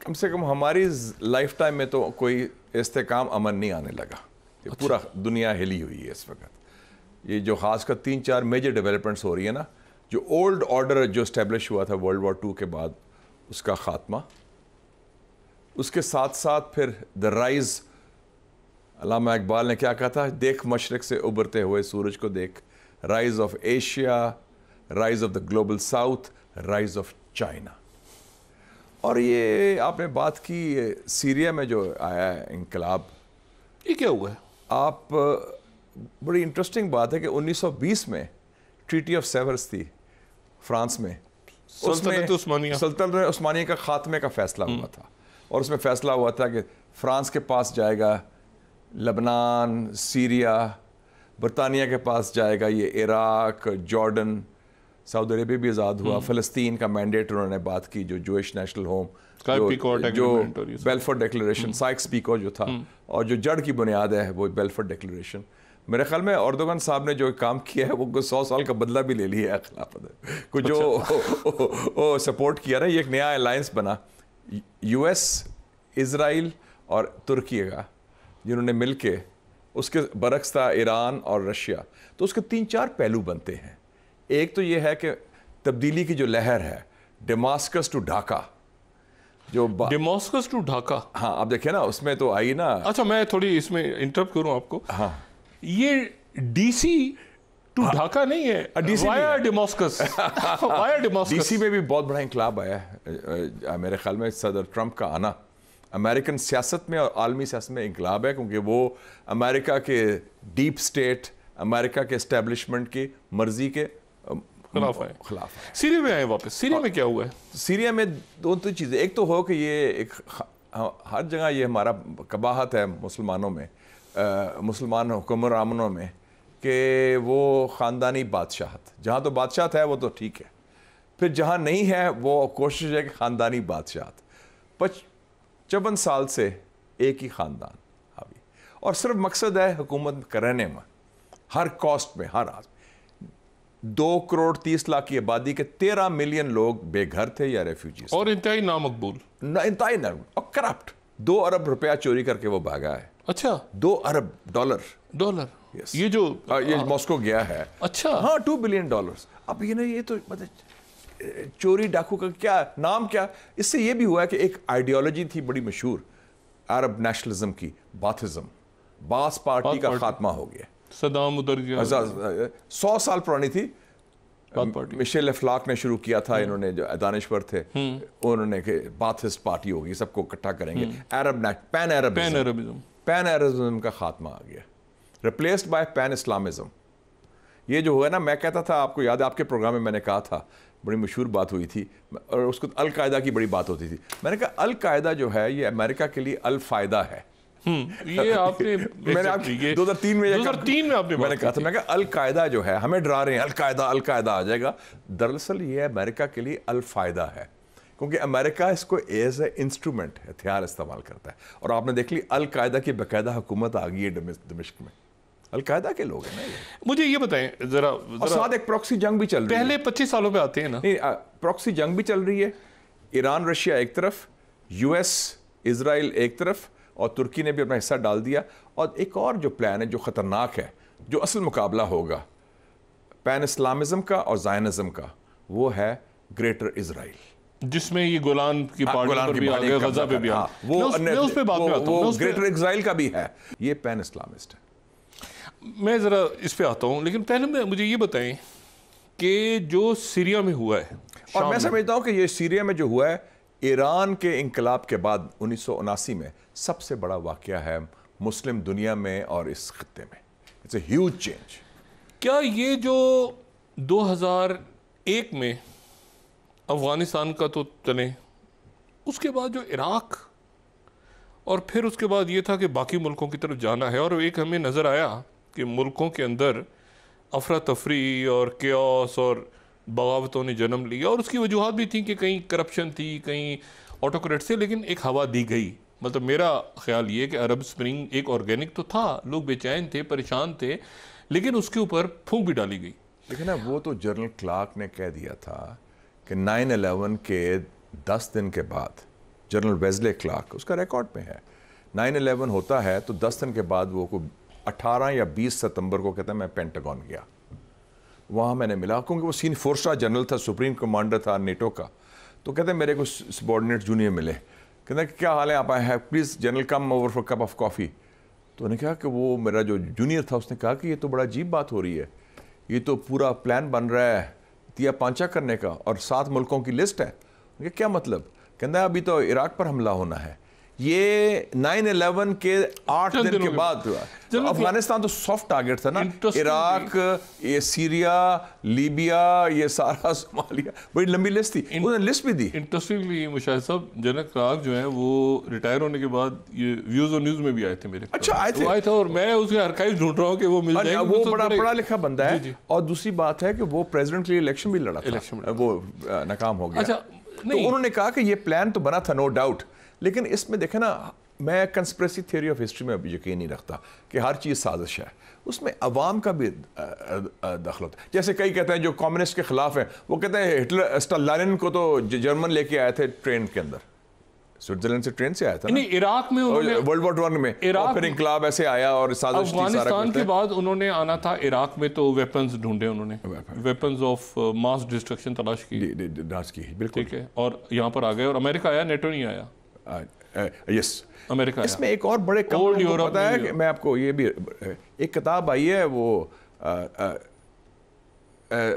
کم سے کم ہماری life time میں تو کوئی استحکام امن نہیں آنے لگا. یہ پورا دنیا ہلی ہوئی ہے اس وقت. یہ جو خاص کر 3-4 میجر ڈیولپمنٹس ہو رہی ہیں نا, جو اولڈ آرڈر جو اسٹیبلش ہوا تھا ورلڈ وار 2 کے بعد, اس کا خاتمہ, اس کے ساتھ ساتھ پھر دا رائز. علامہ اقبال نے کیا کہا تھا, دیکھ مشرق سے ابھرتے ہوئے سورج کو دیکھ, rise of Asia, rise of the global south, rise of China. اور یہ آپ نے بات کی سیریا میں جو آیا ہے انقلاب, یہ کیا ہوا ہے؟ آپ بڑی انٹرسٹنگ بات ہے کہ 1920 میں ٹریٹی آف سیورس تھی فرانس میں, سلطنت عثمانیہ کا خاتمے کا فیصلہ ہوا تھا. اور اس میں فیصلہ ہوا تھا کہ فرانس کے پاس جائے گا لبنان, سیریا, برطانیہ کے پاس جائے گا یہ عراق, جارڈن, سعودی عربیہ بھی آزاد ہوا, فلسطین کا مینڈیٹ انہوں نے بات کی, جو جوئش نیشنل ہوم, جو بیلفور ڈیکلریشن, سائکس پیکو جو تھا, اور جو جڑ کی بنیاد ہے وہ بیلفور ڈیکلریشن. میرے خیال میں اردوغان صاحب نے جو کام کیا ہے وہ 100 سال کا بدلہ بھی لے لیا ہے خلافت کو, جو سپورٹ کیا نا. یہ ایک نیا الائنس بنا یو ایس, اسرائیل اور ترکی کا, جنہوں نے مل کے, اس کے برعکس تھا ایران اور رشیا. تو اس کے 3-4 پہلو بنتے ہیں. ایک تو یہ ہے کہ تبدیلی کی جو لہر ہے, ڈیماسکس ٹو ڈھاکہ, جو ڈیماسکس ٹو ڈھاکہ, ہاں آپ دیکھیں نا اس میں تو آئی نا. اچھا میں تھوڑی اس میں انٹرپٹ کروں آپ کو. ہاں, یہ ڈی سی ٹو ڈھاکہ نہیں ہے, وایا ڈیماسکس. وایا ڈیماسکس. ڈی سی میں بھی بہت بڑا انقلاب آیا ہے میرے خیال میں. صدر ٹرمپ کا آنا امریکن سیاست میں اور عالمی سیاست میں انقلاب ہے, کیونکہ وہ امریکہ کے ڈیپ سٹیٹ, امریکہ کے اسٹیبلشمنٹ کی مرضی کے خلاف ہے. سیریا میں آئے واپس. سیریا میں کیا ہوا ہے؟ سیریا میں دو چیزیں. ایک تو ہو کہ یہ ایک ہر جگہ یہ ہمارا قباحت ہے مسلمانوں میں, مسلمان حکمرانوں میں, کہ وہ خاندانی بادشاہت. جہاں تو بادشاہت ہے وہ تو ٹھیک ہے, پھر جہاں نہیں ہے وہ کوشش ہے کہ خاندانی بادشاہت. 55 سال سے ایک ہی خاندان حاوی, اور صرف مقصد ہے حکومت کرنے میں, ہر کاسٹ میں, ہر آدمی. 2 کروڑ 30 لاکھ کی آبادی کے 13 ملین لوگ بے گھر تھے یا ریفیوجیز, اور انتہائی نامقبول, انتہائی اور کرپٹ. 2 ارب روپیہ چوری کر کے وہ بھاگا ہے. اچھا, 2 ارب ڈالر. یہ جو یہ ماسکو گیا ہے. اچھا, ہاں, $2 بلین. اب یہ نا, یہ تو مطلب چوری ڈاکو کا کیا نام, کیا اس سے یہ بھی ہوا ہے کہ ایک آئیڈیالوجی تھی بڑی مشہور عرب نیشنلزم کی, باتھزم, باس پارٹی کا خاتمہ ہو گیا. صدام ادھر گیا, 100 سال پرانی تھی. مشیل افلاق نے شروع کیا تھا, انہوں نے جو دانشور تھے انہوں نے کہ باتھسٹ پارٹی ہوگی, سب کو اکٹھا کریں گے. پین عربزم کا خاتمہ آ گیا, ریپلیسڈ بائی پین اسلامزم. یہ جو ہوا نا, میں کہتا تھا, آپ کو یاد ہے آپ کے پروگرام میں میں نے کہا تھا, بڑی مشہور بات ہوئی تھی, اور اس کو القاعدہ کی بڑی بات ہوتی تھی. میں نے کہا القاعدہ جو ہے یہ امریکہ کے لیے الفائدہ ہے. یہ آپ نے 2003 میں میں نے کہا تھا, میں کہا القاعدہ جو ہے ہمیں ڈرا رہے ہیں, القاعدہ آ جائے گا. دراصل یہ امریکہ کے لیے الفائدہ ہے, کیونکہ امریکہ اس کو ایز اے انسٹرومنٹ, ہتھیار استعمال کرتا ہے. اور آپ نے دیکھ لی القاعدہ کی باقاعدہ حکومت آ گئی ہے دمشق میں. القاعدہ کے لوگ ہیں نا. مجھے یہ بتائیں ذرا, اور ساتھ ایک پروکسی جنگ بھی چل رہی ہے. پہلے 25 سالوں پہ آتے ہیں نا. نہیں, پروکسی جنگ بھی چل رہی ہے. ایران رشیا ایک طرف, یو ایس اسرائیل ایک طرف, اور ترکی نے بھی اپنا حصہ ڈال دیا. اور ایک اور جو پلان ہے جو خطرناک ہے, جو اصل مقابلہ ہوگا پین اسلامزم کا اور زائنزم کا, وہ ہے گریٹر اسرائیل, جس میں یہ گولان کی پہاڑیوں پر بھی آگئے, غزہ پہ بھی آگئے. میں اس پہ بات میں آتا ہوں. وہ گریٹر اسرائیل کا بھی ہے. یہ پین اسلامسٹ ہے. میں ذرا اس پہ آتا ہوں, لیکن پہلے مجھے یہ بتائیں کہ جو سیریا میں ہوا ہے, اور میں سمجھتا ہوں کہ یہ سیریا میں جو ہوا ہے ایران کے انقلاب کے بعد 1979 میں سب سے بڑا واقعہ ہے مسلم دنیا میں اور اس خطے میں. It's a huge change. کیا یہ جو 2001 میں افغانستان کا تو چلیں, اس کے بعد جو عراق, اور پھر اس کے بعد یہ تھا کہ باقی ملکوں کی طرف جانا ہے, اور ایک ہمیں نظر آیا کہ ملکوں کے اندر افراتفری اور کیوس اور بغاوتوں نے جنم لیا, اور اس کی وجوہات بھی تھیں کہ کہیں کرپشن تھی, کہیں آٹوکریٹ سے, لیکن ایک ہوا دی گئی. مطلب میرا خیال یہ کہ عرب سپرنگ ایک آرگینک تو تھا, لوگ بے چین تھے, پریشان تھے, لیکن اس کے اوپر پھونک بھی ڈالی گئی. لیکن نا وہ تو جنرل کلارک نے کہہ دیا تھا کہ 9/11 کے 10 دن کے بعد جنرل ویزلے کلارک، اس کا ریکارڈ میں ہے. 9/11 ہوتا ہے تو 10 دن کے بعد وہ 18 یا 20 ستمبر کو کہتا ہے میں پینٹاگون گیا. وہاں میں نے ملا، کیونکہ وہ 4 اسٹار جنرل تھا، سپریم کمانڈر تھا نیٹو کا. تو کہتے ہیں میرے کو سبارڈینیٹ جونیئر ملے، کہتے ہیں کیا حال ہے آپ آئے ہیں، please general come over for cup of coffee. تو انہوں نے کہا کہ وہ میرا جو جونیئر تھا اس نے کہا کہ یہ تو بڑا عجیب بات ہو رہی ہے، یہ تو پورا پلان بن رہا ہے تیا پانچا کرنے کا اور 7 ملکوں کی لسٹ ہے. کیا مطلب؟ کہتا ہے ابھی تو عراق پر حملہ ہونا ہے. یہ 9/11 کے 8 دن کے بعد ہوا. افغانستان تو سافٹ ٹارگیٹ تھا نا، عراق، یہ سیریا، لیبیا، یہ سارا صومالیہ، بڑی لمبی لسٹ تھی، انہوں نے لسٹ بھی دی. انٹرسٹنگلی مشاہد صاحب، جنرل کلارک جو ہیں وہ ریٹائر ہونے کے بعد یہ ویوز اور نیوز میں بھی آئے تھے میرے. اچھا آئے تھے اور میں اس کے آرکائیو ڈھونڈ رہا ہوں کہ وہ مل جائیں. وہ بڑا پڑھا لکھا بندہ ہے. اور دوسری بات ہے کہ وہ پریزیڈنٹ کے لیے الیکشن بھی لڑا تھا، وہ ناکام ہو گیا. تو انہوں نے کہا کہ یہ پلان تو بنا تھا، نو ڈاؤٹ، لیکن اس میں دیکھیں نا، میں کنسپریسی تھیوری آف ہسٹری میں یقین نہیں رکھتا کہ ہر چیز سازش ہے، اس میں عوام کا بھی دخل ہوتا ہے. جیسے کئی کہتے ہیں جو کمیونسٹ کے خلاف ہیں، وہ کہتے ہیں ہٹلر اسٹالین کو تو جرمن لے کے آئے تھے ٹرین کے اندر، سوئٹزرلینڈ سے ٹرین سے آیا تھا. نہیں، عراق میں ورلڈ وار 1 میں، اور پھر انقلاب ایسے آیا اور سازش تھی. افغانستان کے بعد انہوں نے آنا تھا عراق میں تو ویپنز ڈھونڈے، انہوں نے ویپنز آف ماس ڈسٹرکشن تلاش کی. بالکل ٹھیک ہے، اور یہاں پر آ گئے، اور امریکہ آیا، نیٹو نہیں آیا. یس، امریکہ. اس میں ایک اور بڑے کم پتا ہے کہ میں آپ کو یہ بھی، ایک کتاب آئی ہے وہ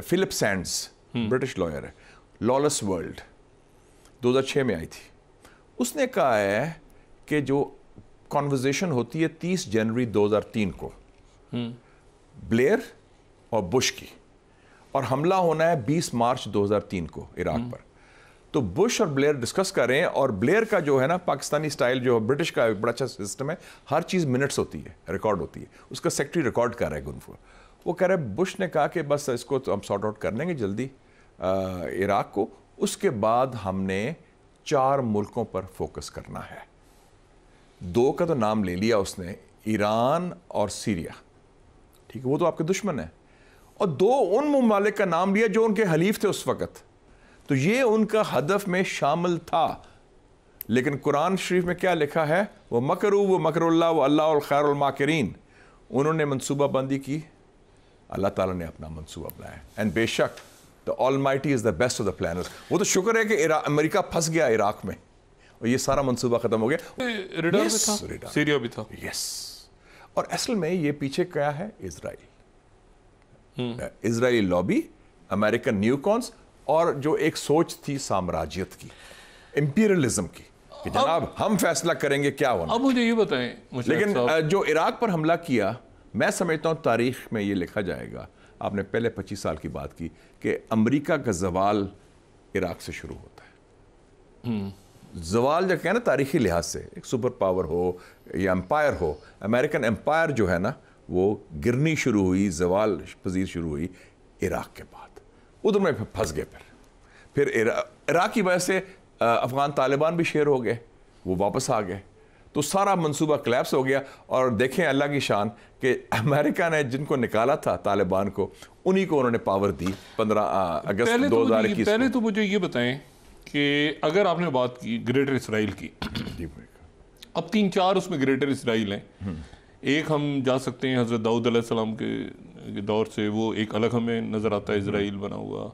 فلپ سینڈز، برٹش لائر ہے، لالیس ورلڈ، 2006 میں آئی تھی. اس نے کہا ہے کہ جو کانورزیشن ہوتی ہے 30 جنوری 2003 کو بلیئر اور بش کی، اور حملہ ہونا ہے 20 مارچ 2003 کو عراق پر. تو بش اور بلیئر ڈسکس کر رہے ہیں، اور بلیئر کا جو ہے نا پاکستانی سٹائل جو برٹش کا بڑا اچھا سسٹم ہے، ہر چیز منٹس ہوتی ہے، ریکارڈ ہوتی ہے. اس کا سیکٹری ریکارڈ کر رہا ہے گنفور. وہ کہہ رہے بش نے کہا کہ بس اس کو ہم سارٹ آؤٹ کر لیں گے جلدی عراق کو، اس کے بعد ہم نے 4 ملکوں پر فوکس کرنا ہے. 2 کا تو نام لے لیا اس نے، ایران اور سیریا، ٹھیک ہے، وہ تو آپ کے دشمن ہیں. اور 2 ان ممالک کا نام لیا جو ان کے حلیف تھے اس وقت. تو یہ ان کا ہدف میں شامل تھا. لیکن قرآن شریف میں کیا لکھا ہے؟ وہ مکرو وہ مکر اللہ و اللہ الخیر الماکرین. انہوں نے منصوبہ بندی کی، اللہ تعالیٰ نے اپنا منصوبہ بنایا. اینڈ بے شک the Almighty is the best of the planners. وہ تو شکر ہے کہ امریکہ پھنس گیا عراق میں اور یہ سارا منصوبہ ختم ہو گیا. سیریا بھی تھا. یس. اور اصل میں یہ پیچھے کیا ہے؟ اسرائیلی لابی، امریکن نیوکونس، اور جو ایک سوچ تھی سامراجیت کی، امپیریلزم کی، کہ جناب ہم فیصلہ کریں گے کیا ہونا. اب مجھے یہ بتائیں، لیکن جو عراق پر حملہ کیا، میں سمجھتا ہوں تاریخ میں یہ لکھا جائے گا، آپ نے پہلے 25 سال کی بات کی، کہ امریکہ کا زوال عراق سے شروع ہوتا ہے. زوال جو کہنا تاریخی لحاظ سے، ایک سپر پاور ہو یا امپائر ہو، امریکن امپائر جو ہے نا وہ گرنی شروع ہوئی، زوال پذیر شروع ہوئی عراق کے بعد. ادھر میں پھنس گئے. پھر عراق کی وجہ سے افغان طالبان بھی شیر ہو گئے، وہ واپس آ گئے. تو سارا منصوبہ کلیپس ہو گیا. اور دیکھیں اللہ کی شان کہ امریکہ نے جن کو نکالا تھا طالبان کو، انہی کو انہوں نے پاور دی 15 اگست 2021. پہلے تو مجھے یہ بتائیں کہ اگر آپ نے بات کی گریٹر اسرائیل کی، اب 3-4 اس میں گریٹر اسرائیل ہیں. ایک ہم جا سکتے ہیں حضرت داؤد علیہ السلام کے دور سے، وہ ایک الگ ہمیں نظر آتا ہے اسرائیل بنا ہوا.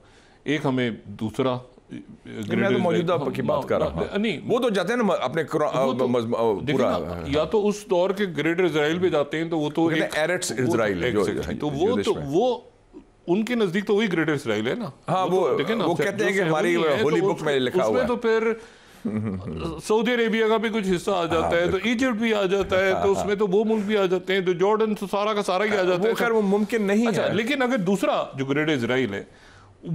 ایک ہمیں دوسرا میں تو موجودہ کی بات کر رہا ہوں. نہیں، وہ تو جاتے ہیں نا اپنے پورا، یا تو اس دور کے گریٹر اسرائیل پہ جاتے ہیں تو وہ تو ایرٹس اسرائیل، تو وہ ان کے نزدیک تو وہی گریٹر اسرائیل ہے نا. ہاں، وہ کہتے ہیں کہ ہماری ہولی بک میں لکھا ہوا ہے. تو پھر سعودی عربیہ کا بھی کچھ حصہ آ جاتا ہے، تو ایجپٹ بھی آ جاتا ہے، تو اس میں تو وہ ملک بھی آ جاتے ہیں، تو جارڈن تو سارا کا سارا ہی آ جاتا ہے. خیر وہ ممکن نہیں ہے. لیکن اگر دوسرا جو گریٹر اسرائیل ہے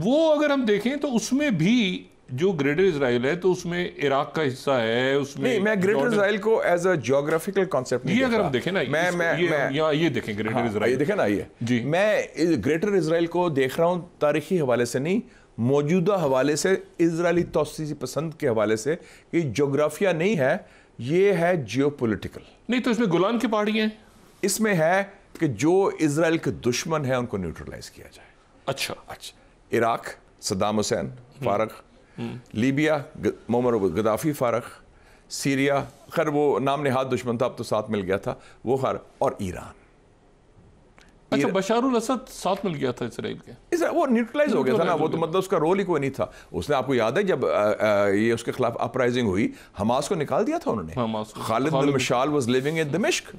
وہ اگر ہم دیکھیں تو اس میں بھی جو گریٹر اسرائیل ہے تو اس میں عراق کا حصہ ہے. اس میں میں گریٹر اسرائیل کو ایز اے جیوگرافیکل کانسیپٹ نہیں، یہ اگر ہم دیکھیں نا، یہ دیکھیں گریٹر اسرائیل، دیکھیں نا، یہ میں گریٹر اسرائیل کو دیکھ رہا ہوں تاریخی حوالے سے نہیں، موجودہ حوالے سے، اسرائیلی توسیعی پسند کے حوالے سے. کہ جغرافیہ نہیں ہے، یہ ہے جیو پولیٹیکل. نہیں تو اس میں گولان کی پہاڑیاں ہیں. اس میں ہے کہ جو اسرائیل کے دشمن ہیں ان کو نیوٹرلائز کیا جائے. اچھا. عراق صدام حسین فارغ، لیبیا معمر غدافی فارغ، سیریا، خیر وہ نام نہاد دشمن تھا، اب تو ساتھ مل گیا تھا وہ، خیر، اور ایران. اچھا بشار الاسد ساتھ مل گیا تھا اسرائیل کے؟ وہ نیوٹرلائز ہو گیا تھا نا، وہ تو مطلب اس کا رول ہی کوئی نہیں تھا. اس نے، آپ کو یاد ہے جب یہ اس کے خلاف اپرائزنگ ہوئی، حماس کو نکال دیا تھا انہوں نے. خالد بن مشعل واز لیونگ ان دمشق.